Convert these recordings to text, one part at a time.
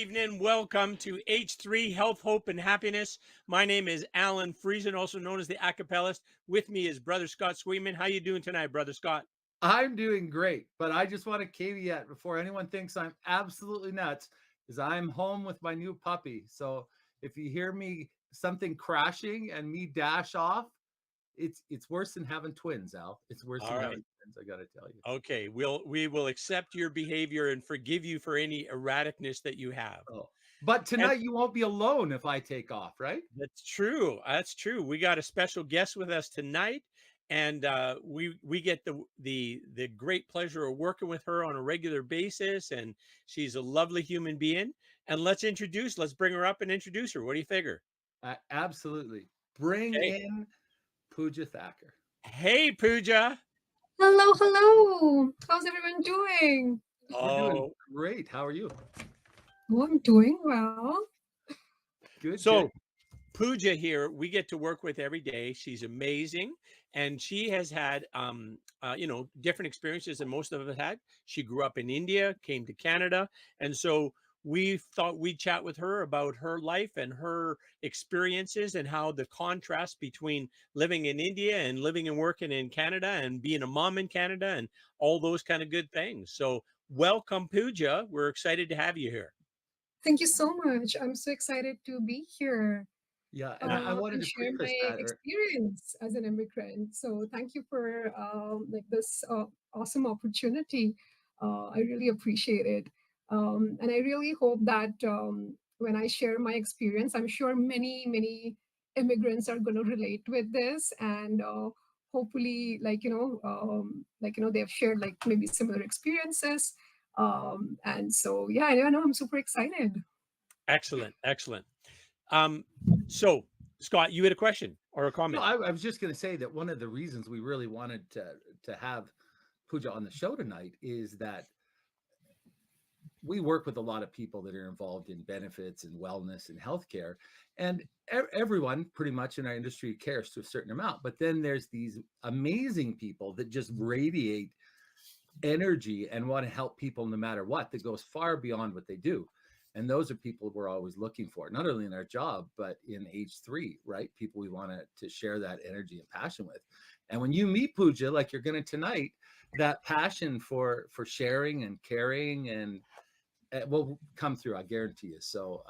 evening. Welcome to H3 Health, Hope, and Happiness. My name is Allan Friesen, also known as the Acapellist. With me is Brother Scott Sweetman. How you doing tonight, Brother Scott? I'm doing great, but I just want to caveat before anyone thinks I'm absolutely nuts, is I'm home with my new puppy. So if you hear me something crashing and me dash off, it's worse than having twins, Al. It's worse All than right. having twins, I gotta tell you. Okay. We will accept your behavior and forgive you for any erraticness that you have. Oh, but And tonight you won't be alone if I take off, right? that's true. That's true. We got a special guest with us tonight, and we get the great pleasure of working with her on a regular basis. And she's a lovely human being. And let's bring her up and introduce her. What do you figure? Absolutely. Bring Okay. in Pooja Thakker. Hey, Pooja. Hello, hello. How's everyone doing? We're doing Oh, great. How are you? Oh, I'm doing well. Good, good. so Pooja here, we get to work with every day. She's amazing, and she has had, different experiences than most of us had. She grew up in India, came to Canada, and so we thought we'd chat with her about her life and her experiences and how the contrast between living in India and living and working in Canada and being a mom in Canada and all those kind of good things. So, welcome, Pooja. We're excited to have you here. Thank you so much. I'm so excited to be here Yeah, and I wanted and to share preface my that, or experience as an immigrant. So thank you for this awesome opportunity. I really appreciate it, and I really hope that when I share my experience, I'm sure many immigrants are going to relate with this, and hopefully, they've shared like maybe similar experiences. And so, yeah, I know I'm super excited. Excellent, excellent. Um, so Scott, you had a question or a no, comment? I was just going to say that one of the reasons we really wanted to have Pooja on the show tonight is that we work with a lot of people that are involved in benefits and wellness and healthcare, and everyone pretty much in our industry cares to a certain amount. But then there's these amazing people that just radiate energy and want to help people no matter what, that goes far beyond what they do. And those are people we're always looking for, not only in our job, but in H3, right? People we want to share that energy and passion with. And when you meet Pooja, like you're going to tonight, that passion for sharing and caring and it will come through, I guarantee you. So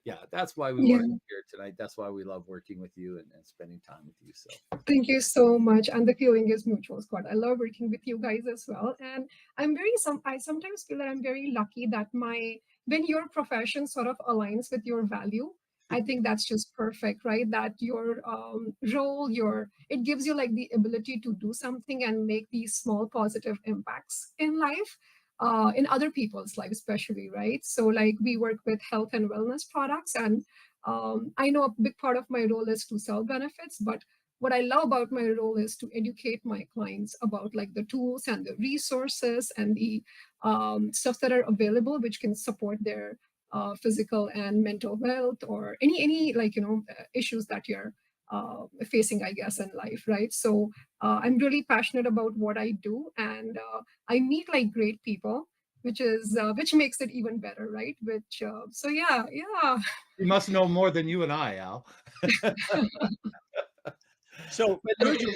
yeah, that's why we Yeah. wanted you here tonight. That's why we love working with you and spending time with you. So Thank you so much. And the feeling is mutual, Scott. I love working with you guys as well. And I sometimes feel that I'm very lucky that when your profession sort of aligns with your value, I think that's just perfect, right? That your role, it gives you like the ability to do something and make these small positive impacts in life, in other people's life, especially, right? So like we work with health and wellness products, and I know a big part of my role is to sell benefits, but what I love about my role is to educate my clients about like the tools and the resources and the stuff that are available, which can support their physical and mental health, or any issues that you're facing, I guess, in life, right? So I'm really passionate about what I do, and I meet like great people, which makes it even better, right? Which so yeah. you must know more than you and I, Al. So But Pooja,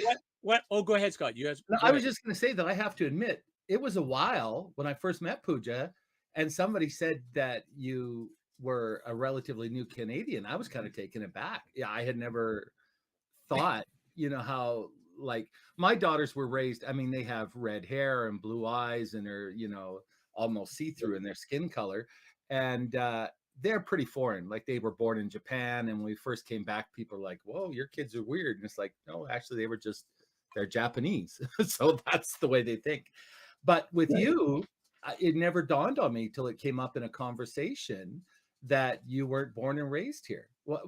what? Oh, go ahead, Scott. Go I was ahead. just going to say that I have to admit, it was a while when I first met Pooja, and somebody said that you were a relatively new Canadian. I was kind of taken aback. Yeah, I had never thought, how like my daughters were raised. I mean, they have red hair and blue eyes and are, almost see through in their skin color. And they're pretty foreign. Like they were born in Japan. And when we first came back, people were like, whoa, your kids are weird. And it's like, no, actually, they're Japanese. So that's the way they think. But with Right. you, it never dawned on me till it came up in a conversation that you weren't born and raised here. Can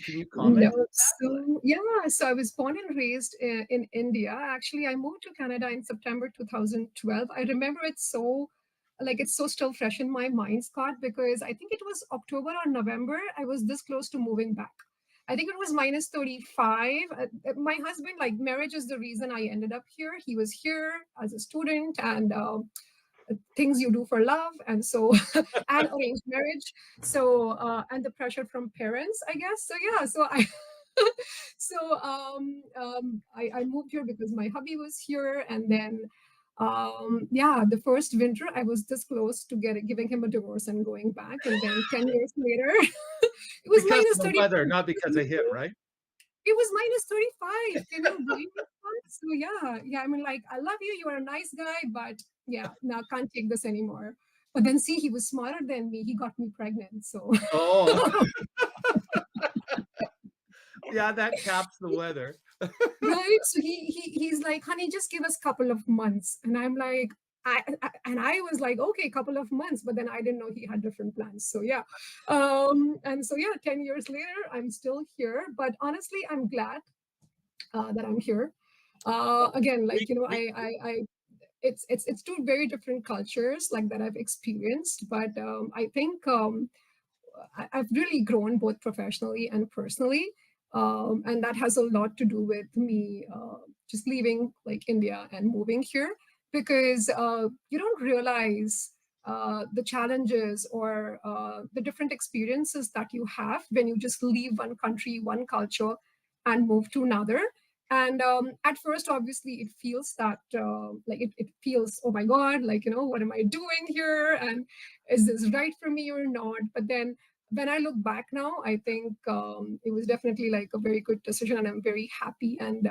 you comment No, on that? so yeah, so I was born and raised in India. Actually, I moved to Canada in September 2012. I remember it so, like it's so still fresh in my mind, Scott, because I think it was October or November. I was this close to moving back. I think it was minus 35. My husband, like marriage is the reason I ended up here. He was here as a student, and things you do for love, and so and arranged marriage, so and the pressure from parents, I guess. So yeah, so I so I moved here because my hubby was here, and then yeah, the first winter I was this close to giving him a divorce and going back, and then 10 years later it was Because minus of the 30. weather, not because of him, right? It was minus 35. Can you believe it? So yeah, yeah. I mean, like, I love you. You are a nice guy, but yeah, now can't take this anymore. But then see, he was smarter than me. He got me pregnant. So Oh, yeah, that caps the weather. right. So he's like, honey, just give us a couple of months. And I'm like, and I was like, okay, couple of months, but then I didn't know he had different plans. So yeah. And so yeah, 10 years later, I'm still here. But honestly, I'm glad that I'm here. Again, like, you know, I it's two very different cultures like that I've experienced, but I think I've really grown both professionally and personally, and that has a lot to do with me just leaving like India and moving here, because you don't realize the challenges or the different experiences that you have when you just leave one country, one culture, and move to another. And at first, obviously, it feels that like it feels, oh my God, like, you know, what am I doing here? And is this right for me or not? But then when I look back now, I think it was definitely like a very good decision, and I'm very happy. And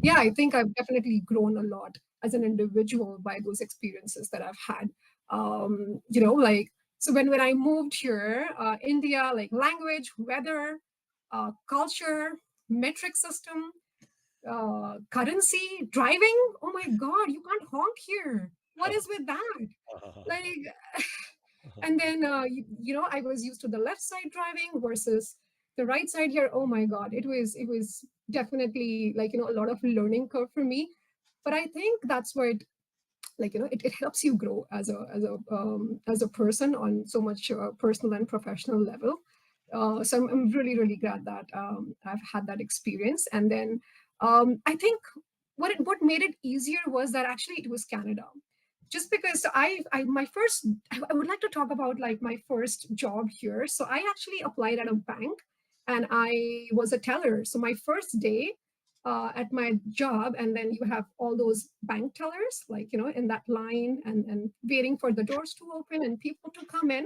yeah, I think I've definitely grown a lot as an individual by those experiences that I've had. You know, like, so when I moved here, India, like language, weather, culture, metric system, currency, driving. Oh my God, you can't honk here. What is with that? Like, and then you know, I was used to the left side driving versus the right side here. Oh my God, it was definitely, like, you know, a lot of learning curve for me. But I think that's what, like, you know, it helps you grow as a person on so much personal and professional level. So I'm really glad that I've had that experience. And then I think what made it easier was that actually it was Canada. Just because I my first, I would like to talk about like my first job here. So I actually applied at a bank, and I was a teller. So my first day at my job, and then you have all those bank tellers, like, you know, in that line, and waiting for the doors to open and people to come in.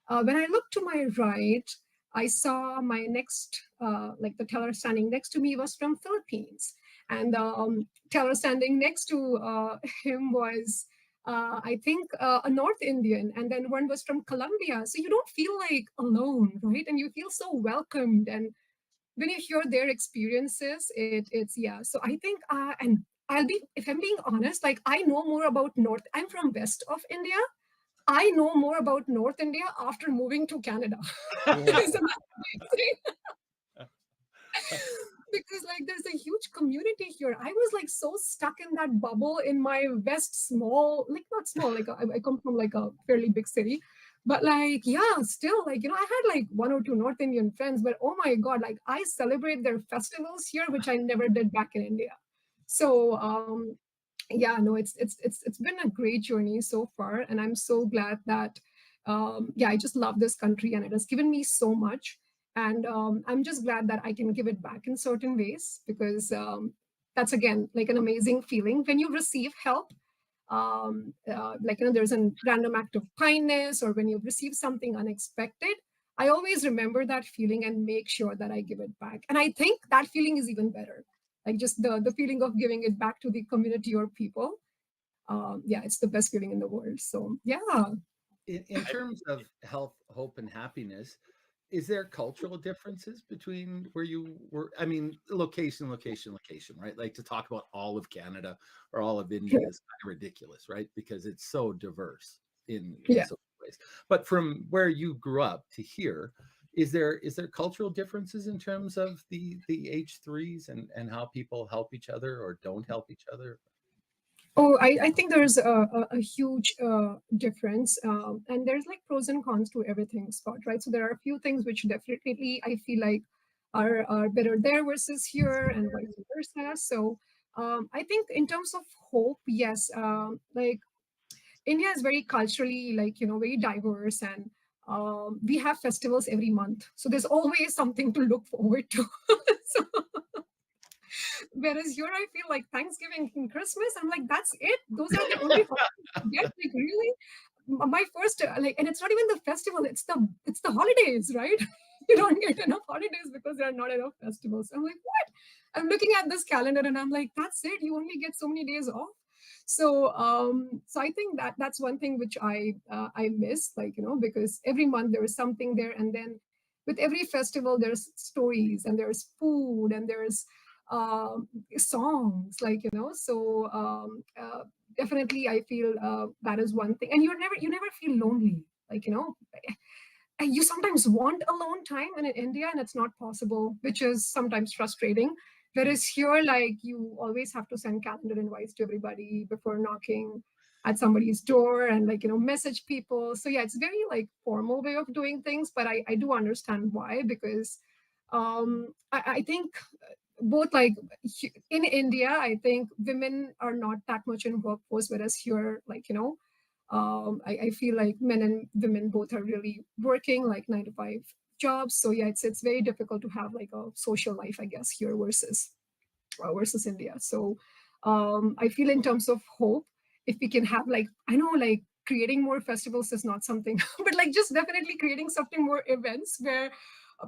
When I looked to my right, I saw my next, like the teller standing next to me was from Philippines, and teller standing next to him was, I think, a North Indian, and then one was from Colombia. So you don't feel like alone, right? And you feel so welcomed. And when you hear their experiences, it's yeah. So I think, and I'll be, if I'm being honest, like I know more about North. I'm from west of India. I know more about North India after moving to Canada. Isn't that amazing? Because like there's a huge community here. I was like so stuck in that bubble in my west small, like not small, like I come from like a fairly big city, but like yeah, still, like, you know, I had like one or two North Indian friends, but oh my God, like I celebrate their festivals here, which I never did back in India. So yeah, no, it's been a great journey so far, and I'm so glad that yeah, I just love this country, and it has given me so much. And I'm just glad that I can give it back in certain ways, because that's again like an amazing feeling when you receive help. Like, you know, there's a random act of kindness, or when you receive something unexpected, I always remember that feeling and make sure that I give it back. And I think that feeling is even better, like just the feeling of giving it back to the community or people. Yeah, it's the best feeling in the world. So yeah. In terms of health, hope, and happiness, is there cultural differences between where you were? I mean, location, right? Like to talk about all of Canada or all of India is kind of ridiculous, right? Because it's so diverse in Yeah. so many ways. But from where you grew up to here, is there cultural differences in terms of the H3s and how people help each other or don't help each other? Oh, I think there's a huge difference, and there's like pros and cons to everything, Scott. Right? So there are a few things which definitely I feel like are better there versus here, and vice versa. So I think in terms of hope, yes, like India is very culturally, like, very diverse, and we have festivals every month. So there's always something to look forward to. So, whereas here, I feel like Thanksgiving and Christmas, I'm like, that's it. Those are the only holidays you get. Like, really? My first, like, and it's not even the festival, it's the holidays, right? You don't get enough holidays because there are not enough festivals. I'm like, what? I'm looking at this calendar and I'm like, that's it, you only get so many days off. So I think that's one thing which I miss, like, because every month there is something there, and then with every festival there's stories and there's food and there's um, songs, like, definitely I feel that is one thing. And you never feel lonely, like, and you sometimes want alone time in India and it's not possible, which is sometimes frustrating. Whereas here, like, you always have to send calendar invites to everybody before knocking at somebody's door, and, like, message people. So yeah, it's very like formal way of doing things, but I do understand why, because I think both, like, in India, I think women are not that much in workforce, whereas here, like, I feel like men and women both are really working like 9 to 5 jobs. So yeah, it's very difficult to have like a social life, I guess, here versus India. So I feel in terms of hope, if we can have, like, I know, like, creating more festivals is not something, but like just definitely creating something more events where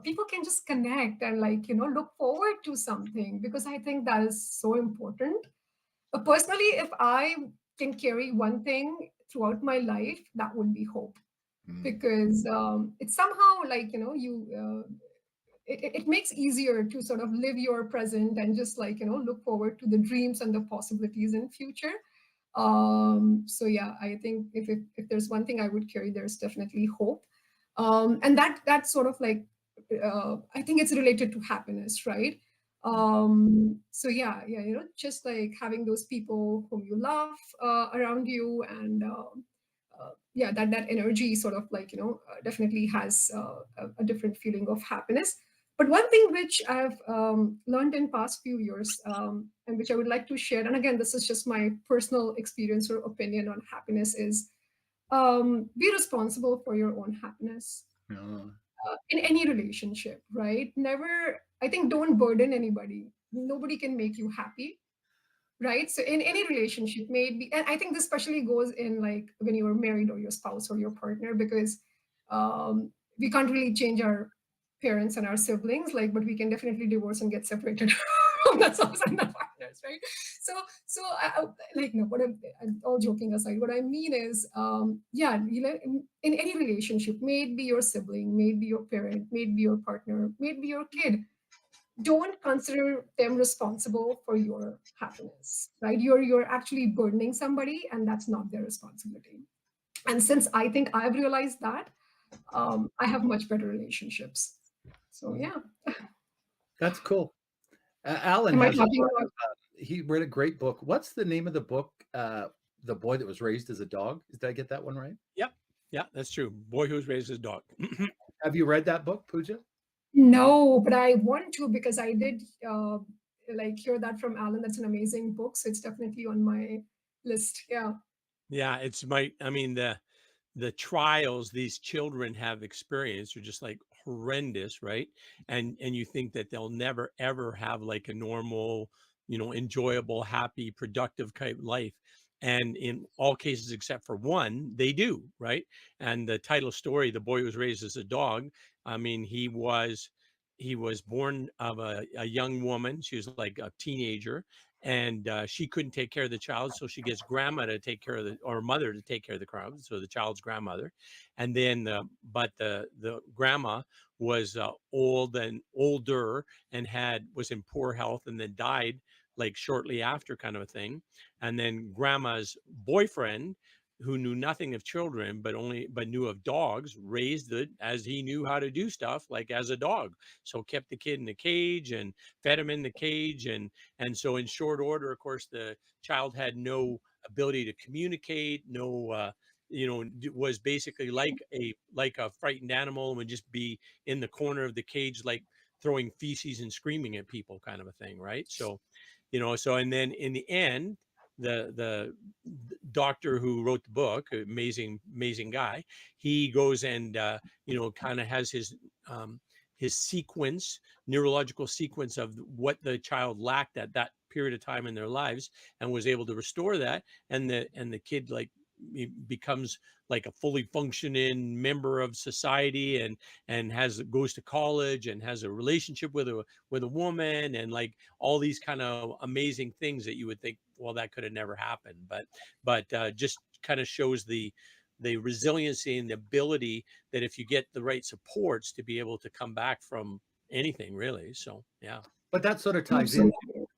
people can just connect and, like, look forward to something, because I think that is so important. But personally, if I can carry one thing throughout my life, that would be hope, because it's somehow like, it makes easier to sort of live your present and just, like, look forward to the dreams and the possibilities in future. So yeah, I think if there's one thing I would carry, there's definitely hope. And that's sort of like, I think it's related to happiness, right? So yeah, just like having those people whom you love around you, and yeah, that energy sort of like, definitely has a different feeling of happiness. But one thing which I've learned in past few years, and which I would like to share, and again, this is just my personal experience or opinion on happiness, is be responsible for your own happiness Yeah. in any relationship, right? Never, I think, don't burden anybody. Nobody can make you happy, right? So in any relationship, maybe, and I think this especially goes in, like, when you're married or your spouse or your partner, because um, we can't really change our parents and our siblings, like, but we can definitely divorce and get separated from the spouse and the partners, right? Like, no, I'm all joking aside, what I mean is, yeah, in any relationship, may it be your sibling, may it be your parent, may it be your partner, may it be your kid, don't consider them responsible for your happiness, right? You're actually burdening somebody, and that's not their responsibility. And since I think I've realized that, I have much better relationships. So yeah. That's cool. Allan Am I has a talking book. about? He read a great book. What's the name of the book? The Boy That Was Raised as a Dog. Did I get that one right? Yep. Yeah, that's true. Boy who was raised his dog. Have you read that book, Pooja? No, but I want to, because I did like hear that from Alan. That's an amazing book, so it's definitely on my list. Yeah. Yeah, I mean, the trials these children have experienced are just like horrendous, right? And you think that they'll never ever have like a normal, enjoyable, happy, productive type life. And in all cases except for one, they do, right? And the title story, The Boy Who Was Raised as a Dog, I mean, he was born of a young woman. She was like a teenager, and she couldn't take care of the child, so she gets grandma to take care of the, or mother to take care of the child, so the child's grandmother. And then but the grandma was old and older, and was in poor health, and then died like shortly after, kind of a thing. And then grandma's boyfriend, who knew nothing of children but knew of dogs, raised it as he knew how to do stuff, like as a dog. So kept the kid in the cage and fed him in the cage. And so in short order, of course, the child had no ability to communicate, no was basically like a frightened animal, and would just be in the corner of the cage, like throwing feces and screaming at people, kind of a thing, right? So and then in the end, the doctor who wrote the book, amazing guy, he goes and kind of has his sequence, neurological sequence of what the child lacked at that period of time in their lives, and was able to restore that, and the kid like becomes like a fully functioning member of society, and goes to college and has a relationship with a woman, and like all these kind of amazing things that you would think, well, that could have never happened, but just kind of shows the resiliency and the ability that if you get the right supports to be able to come back from anything, really. So yeah, But that sort of ties in.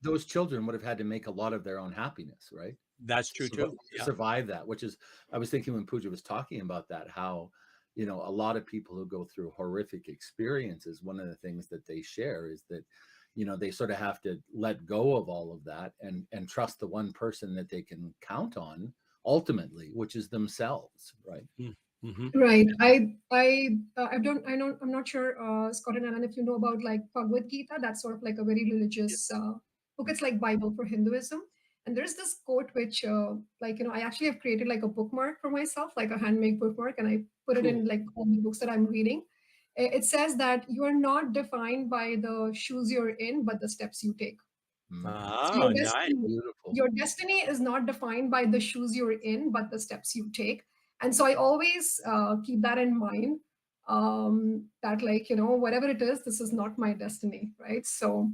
Those children would have had to make a lot of their own happiness, right? That's true too. To survive that, which is, I was thinking when Pooja was talking about that, how, a lot of people who go through horrific experiences, one of the things that they share is that, they sort of have to let go of all of that and trust the one person that they can count on ultimately, which is themselves, right? Mm-hmm. Right. I'm not sure, Scott and Alan, if you know about like Bhagavad Gita. That's sort of like a very religious book. It's like Bible for Hinduism. And there's this quote which, I actually have created like a bookmark for myself, like a handmade bookmark, and I put it in like all the books that I'm reading. It says that you are not defined by the shoes you're in, but the steps you take. So your destiny is not defined by the shoes you're in, but the steps you take. And so I always keep that in mind, that whatever it is, this is not my destiny, right? So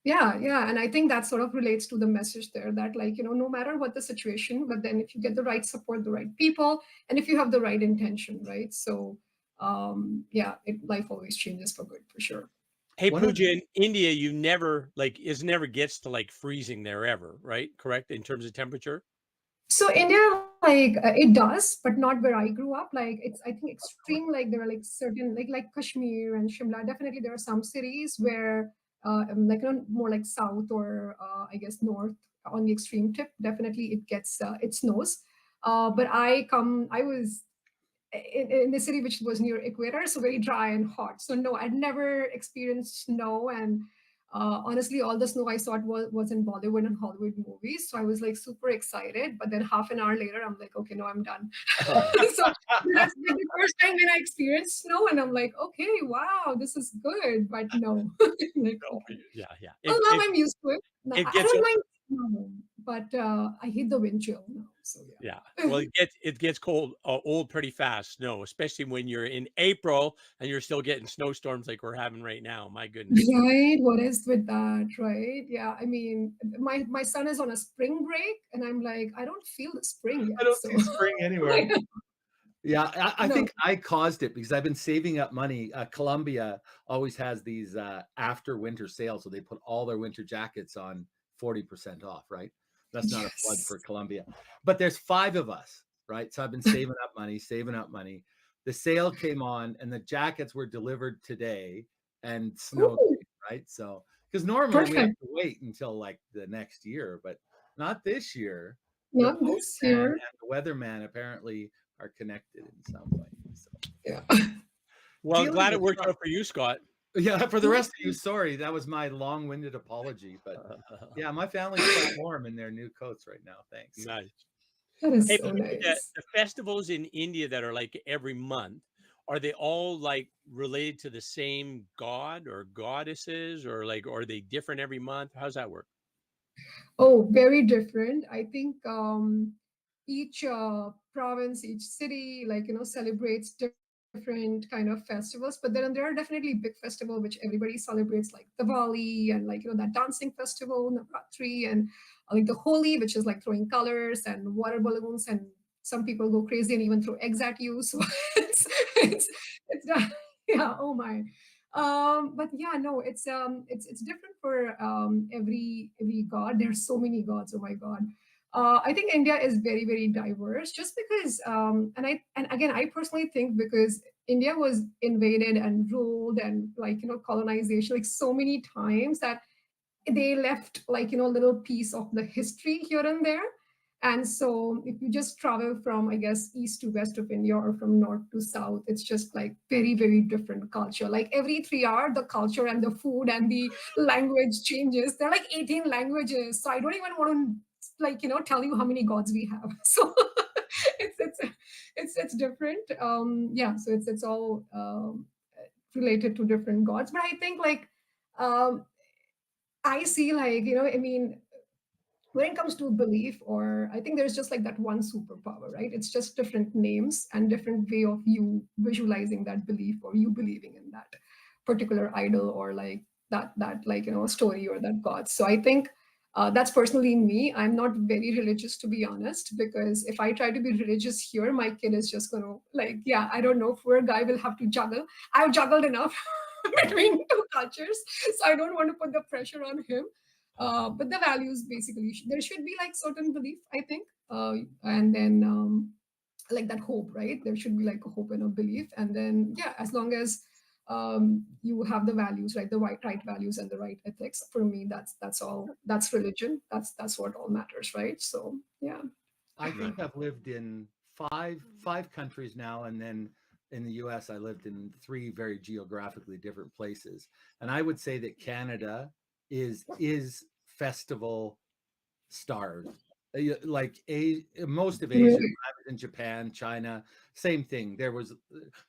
yeah. And I think that sort of relates to the message there, that no matter what the situation, but then if you get the right support, the right people, and if you have the right intention, right? So life always changes for good, for sure. Hey, Pooja, in India, you never it never gets to like freezing there ever, right? Correct, in terms of temperature? So India, it does, but not where I grew up. Like it's, I think, extreme. Like there are like certain, like Kashmir and Shimla. Definitely, there are some cities where, more like south or I guess north on the extreme tip. Definitely, it snows. But I was in the city which was near equator, so very dry and hot. So no, I'd never experienced snow, and honestly, all the snow I saw was in Bollywood and Hollywood movies. So I was like super excited, but then half an hour later, I'm like, okay, no, I'm done. So that's the first time when I experienced snow, and I'm like, okay, wow, this is good, but no. Like, okay. Yeah. Well, now I'm used to it. Now, I gets don't mind snow, but I hate the wind chill now. So yeah. Well, it gets cold, old pretty fast, snow, especially when you're in April and you're still getting snowstorms like we're having right now. My goodness. Right. What is with that? Right. Yeah. I mean, my son is on a spring break, and I'm like, I don't feel the spring yet. I don't see spring anywhere. Yeah, I think I caused it because I've been saving up money. Colombia always has these after winter sales, so they put all their winter jackets on 40% off, right? That's not a plug for Colombia. But there's 5 of us, right? So I've been saving up money. The sale came on and the jackets were delivered today and snow, right? So, because normally we have to wait until like the next year, but not this year. Not this year. And the weatherman apparently are connected in some way. So. Yeah. Well, I'm glad it worked out for you, Scott. Yeah, for the rest of you, sorry, that was my long-winded apology, but yeah, my family's quite warm in their new coats right now. Thanks. Nice. That is so nice. The festivals in India that are like every month, are they all like related to the same god or goddesses, or like, are they different every month? How's that work? Oh, very different. I think each province, each city, celebrates different kind of festivals. But then there are definitely big festivals which everybody celebrates, like Diwali and that dancing festival, Navratri, and like the Holi, which is like throwing colors and water balloons, and some people go crazy and even throw eggs at you. So it's yeah. Oh my. But yeah, no, it's different for every god. There's so many gods. Oh my god. I think India is very, very diverse, just because and again, I personally think because India was invaded and ruled and colonization like so many times, that they left little piece of the history here and there. And so if you just travel from, I guess, east to west of India or from north to south, it's just like very, very different culture. Like every 3 hours, the culture and the food and the language changes. There are like 18 languages. So I don't even want to like, tell you how many gods we have. So it's it's different. Yeah, so it's all related to different gods. But I think like um I see like, I mean, when it comes to belief, or I think there's just like that one superpower, right? It's just different names and different way of you visualizing that belief, or you believing in that particular idol, or like that like, story, or that god. So I think that's personally me. I'm not very religious, to be honest, because if I try to be religious here, my kid is just gonna like, yeah, I don't know, poor guy will have to juggle. I've juggled enough between two cultures, so I don't want to put the pressure on him. But the values, basically, there should be like certain belief, I think, and then like that hope, right? There should be like a hope and a belief, and then yeah, as long as you have the values, right, the right values and the right ethics. For me, that's all. That's religion. That's what all matters, right? So yeah. I think I've lived in five countries now, and then in the US, I lived in 3 very geographically different places. And I would say that Canada is festival starved. Like most of Asia, Really? when I was in Japan, China, same thing. There was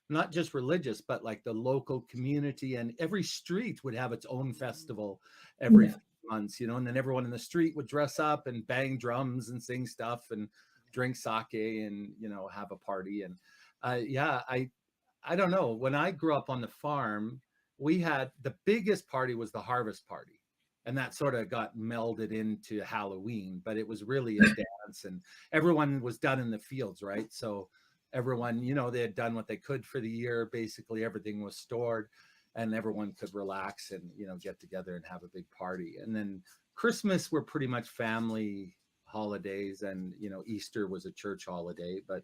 not just religious, but like the local community, and every street would have its own festival every Yeah. few months, and then everyone in the street would dress up and bang drums and sing stuff and drink sake and have a party. And yeah, I don't know. When I grew up on the farm, we had the biggest party was the harvest party. And that sort of got melded into Halloween, but it was really a dance, and everyone was done in the fields, right? So everyone, they had done what they could for the year. Basically, everything was stored, and everyone could relax and, get together and have a big party. And then Christmas were pretty much family holidays, and, Easter was a church holiday. But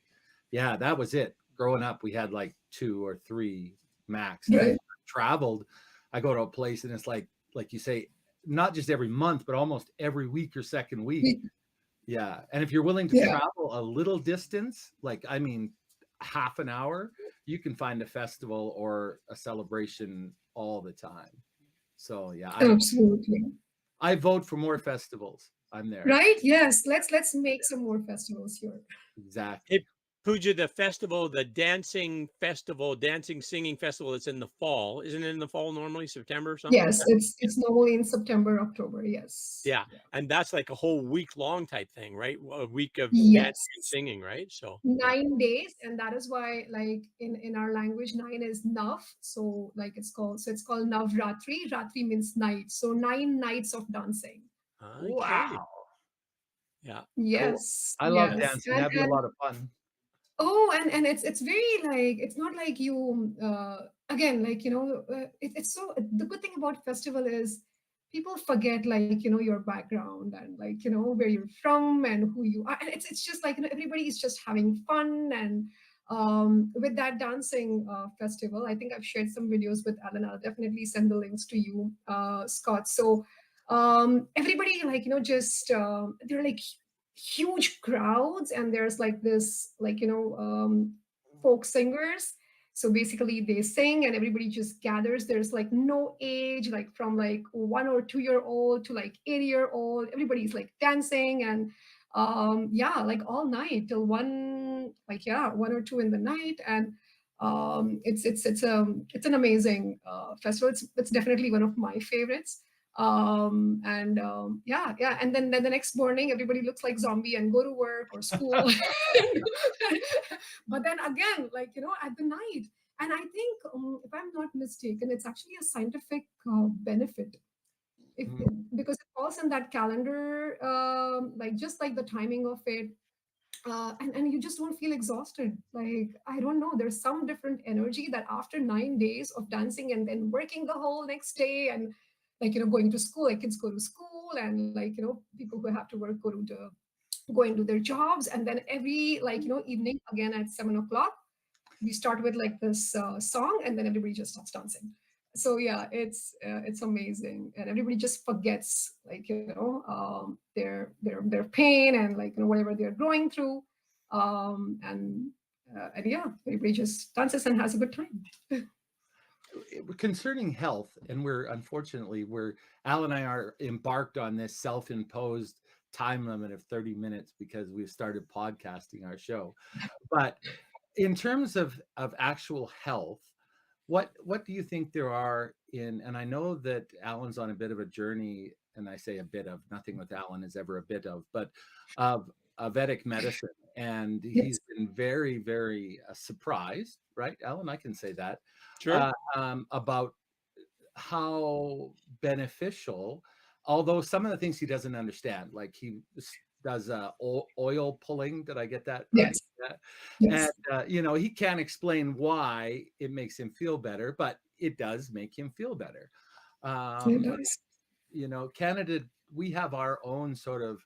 yeah, that was it. Growing up, we had like 2 or 3 max. And Right. I traveled. I go to a place, and it's like you say, not just every month, but almost every week or second week. Yeah. And if you're willing to Yeah. travel a little distance, like, I mean, half an hour, you can find a festival or a celebration all the time. So yeah, Absolutely. I vote for more festivals. I'm there. Right? Yes. Let's make some more festivals here. Exactly. Hey, Pooja, the festival, the dancing festival, dancing singing festival, it's in the fall. Isn't it in the fall normally, September or something? Yes, it's normally in September, October. Yes. Yeah. And that's like a whole week long type thing, right? A week of Yes. dancing and singing, right? So 9 days, and that is why, like in our language, 9 is Nav. So like it's called Navratri. Ratri means night. So 9 nights of dancing. okay. Wow. Yeah. Yes. I love Yes. dancing. That'd be a lot of fun. Oh, and it's very like, it's not like you again, like, it's so, the good thing about festival is people forget, like, your background, and like, where you're from and who you are, and it's just like, everybody is just having fun. And with that dancing festival, I think I've shared some videos with Alan. I'll definitely send the links to you, Scott. So everybody, like, just they're like huge crowds, and there's like this, like, folk singers. So basically they sing, and everybody just gathers. There's like no age, like from like 1 or 2 year old to like 80-year old. Everybody's like dancing, and yeah, like all night till 1, like, yeah, 1 or 2 in the night. And it's an amazing festival. It's definitely one of my favorites. And yeah, and then the next morning everybody looks like zombie and go to work or school. But then again, like, at the night. And I think, if I'm not mistaken, it's actually a scientific benefit, if because it falls in that calendar, like, just like the timing of it. And you just don't feel exhausted. Like, I don't know, there's some different energy that after 9 days of dancing and then working the whole next day, and like, going to school, like kids go to school, and like, people who have to work go into their jobs. And then every, like, evening again at 7 o'clock, we start with like this song, and then everybody just starts dancing. So yeah, it's amazing, and everybody just forgets, like, their pain, and like, whatever they're going through. And yeah, everybody just dances and has a good time. Concerning health, and we're Al and I are embarked on this self-imposed time limit of 30 minutes because we've started podcasting our show. But in terms of actual health, what do you think there are in, and I know that Allan's on a bit of a journey, and I say a bit of, nothing with Allan is ever a bit of, but of Vedic medicine. And he's been very, very surprised, right, Allan? I can say that. Sure. About how beneficial, although some of the things he doesn't understand, like he does oil pulling. Did I get that right? Yes. Yeah. And you know, he can't explain why it makes him feel better, but it does make him feel better. It does. You know, Canada, we have our own sort of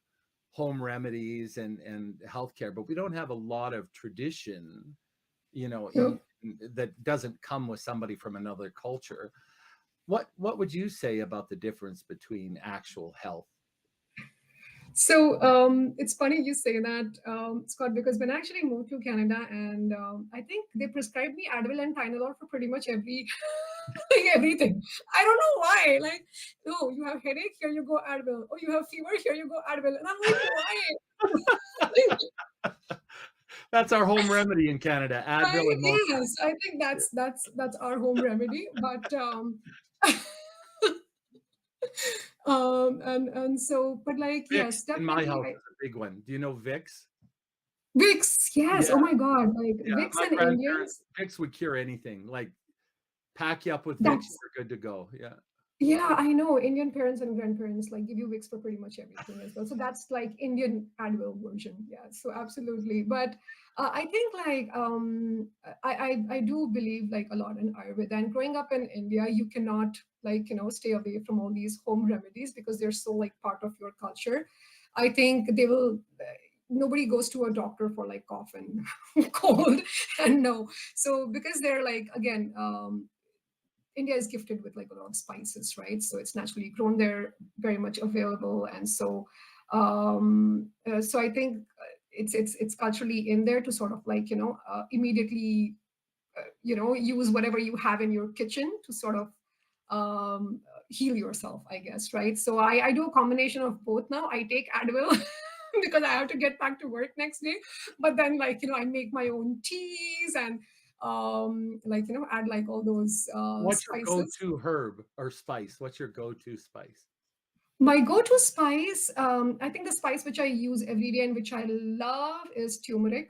home remedies and healthcare, but we don't have a lot of tradition, you know, that doesn't come with somebody from another culture. What would you say about the difference between actual health? So it's funny you say that, Scott, because when I actually moved to Canada, and I think they prescribed me Advil and Tylenol for pretty much everything. I don't know why. Like, oh, you have headache, here you go Advil. Oh, you have fever, here you go Advil. And I'm like, why? That's our home remedy in Canada. Advil and yes, I think that's our home remedy. But and so, but like, Vicks yes, in my definitely. house is a big one. Do you know Vicks? Vicks, yes. Yeah, Oh my God, like yeah. Vicks My and grandparents, Indians. Vicks would cure anything. Like pack you up with Vicks, That's you're good to go. Yeah. Yeah, I know. Indian parents and grandparents like give you Vicks for pretty much everything as well. So that's like Indian Advil version. Yeah, so absolutely. But I think like I do believe like a lot in Ayurveda. And growing up in India, you cannot like stay away from all these home remedies because they're so like part of your culture. I think they will. Nobody goes to a doctor for like cough and cold and no. So because they're like again. India is gifted with like a lot of spices, right? So it's naturally grown there, very much available, and so I think it's culturally in there to sort of like immediately use whatever you have in your kitchen to sort of heal yourself, I guess, right? So I do a combination of both now. I take Advil because I have to get back to work next day, but then like I make my own teas and like add like all those What's your spices. go-to herb or spice? What's your go-to spice? My go-to spice, I think the spice which I use every day and which I love is turmeric.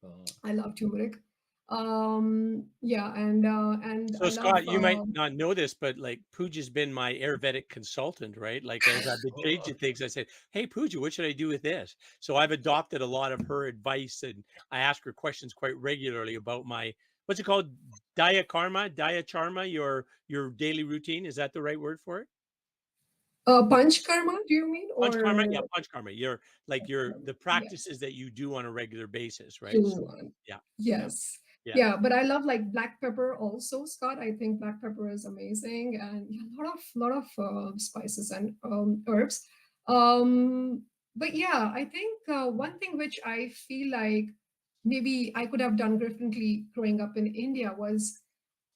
Oh, I love turmeric. Yeah, and So I love Scott, you might not know this, but like Pooja's been my Ayurvedic consultant, right? Like as I've been changing things, I said, "Hey Pooja, what should I do with this?" So I've adopted a lot of her advice, and I ask her questions quite regularly about my what's it called, diacharma, your daily routine. Is that the right word for it? punch karma. Do you mean Punch karma, yeah, or punch karma. Your the yes? practices that you do on a regular basis, right? So, True. yeah, yeah, Yes. yeah. Yeah, but I love like black pepper also, Scott. I think black pepper is amazing, and yeah, a lot of spices and herbs. Um, but yeah, I think one thing which I feel like maybe I could have done differently growing up in India was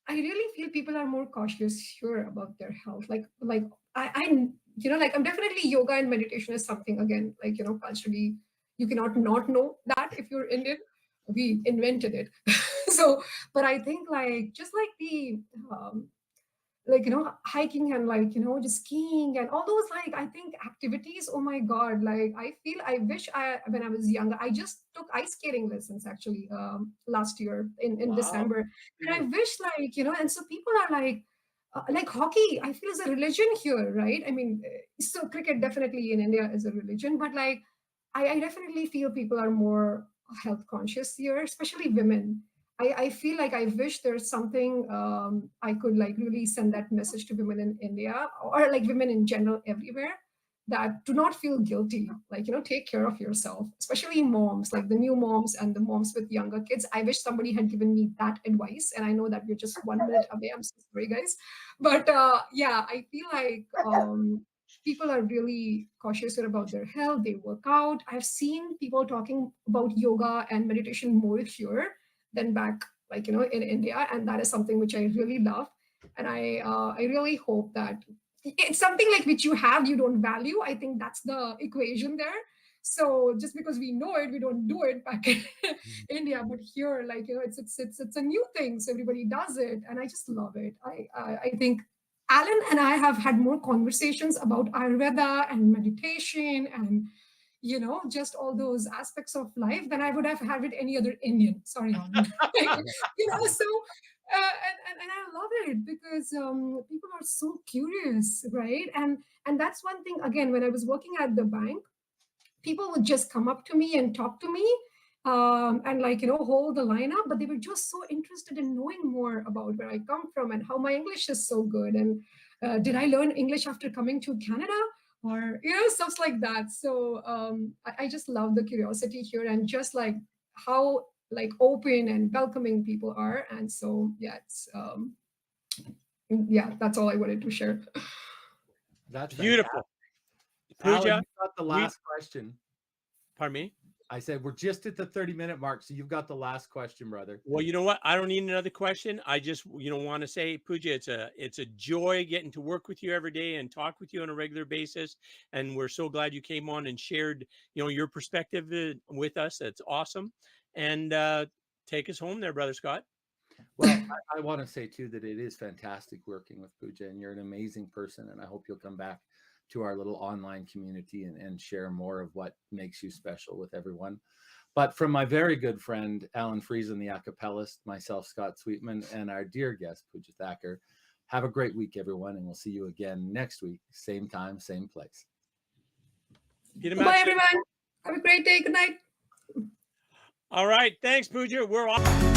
I really feel people are more cautious here about their health. Like I like I'm definitely yoga and meditation is something again like culturally you cannot not know that if you're Indian. We invented it. So, but I think like just like the like hiking and like just skiing and all those like I think activities, oh my god, like I feel I wish I when I was younger I just took ice skating lessons actually last year in wow. December, and I wish like and so people are like hockey I feel is a religion here, right? I mean so cricket definitely in India is a religion, but like I definitely feel people are more health conscious here, especially women. I feel like I wish there's something I could like really send that message to women in India or like women in general everywhere that do not feel guilty. Like, take care of yourself, especially moms, like the new moms and the moms with younger kids. I wish somebody had given me that advice. And I know that we're just 1 minute away. I'm so sorry, guys. But yeah, I feel like people are really cautious here about their health. They work out. I've seen people talking about yoga and meditation more here than back like in India, and that is something which I really love, and I really hope that it's something like which you have, you don't value. I think that's the equation there. So just because we know it, we don't do it back in India. But here, like, you know, it's a new thing, so everybody does it, and I just love it. I think Alan and I have had more conversations about Ayurveda and meditation and, you know, just all those aspects of life than I would have had with any other Indian. Sorry, Alan. You know, so and I love it because people are so curious, right? And that's one thing. Again, when I was working at the bank, people would just come up to me and talk to me, and, like, you know, hold the line up, but they were just so interested in knowing more about where I come from and how my English is so good, and did I learn English after coming to Canada, or, you know, stuff like that. So I just love the curiosity here, and just like how, like, open and welcoming people are. And so yeah, it's yeah, that's all I wanted to share. That's Beautiful. Alan, Pooja, you got the last question. pardon me? I said we're just at the 30-minute mark, so you've got the last question, brother. Well, you know what? I don't need another question. I just, you know, want to say, Pooja, it's a joy getting to work with you every day and talk with you on a regular basis. And we're so glad you came on and shared, you know, your perspective with us. That's awesome. And take us home there, Brother Scott. Well, I want to say too that it is fantastic working with Pooja, and you're an amazing person. And I hope you'll come back to our little online community and share more of what makes you special with everyone. But from my very good friend, Allan Friesen, the acapellist, myself, Scott Sweetman, and our dear guest, Pooja Thakker, have a great week, everyone. And we'll see you again next week, same time, same place. Bye, everyone. Have a great day. Good night. All right. Thanks, Pooja. We're off.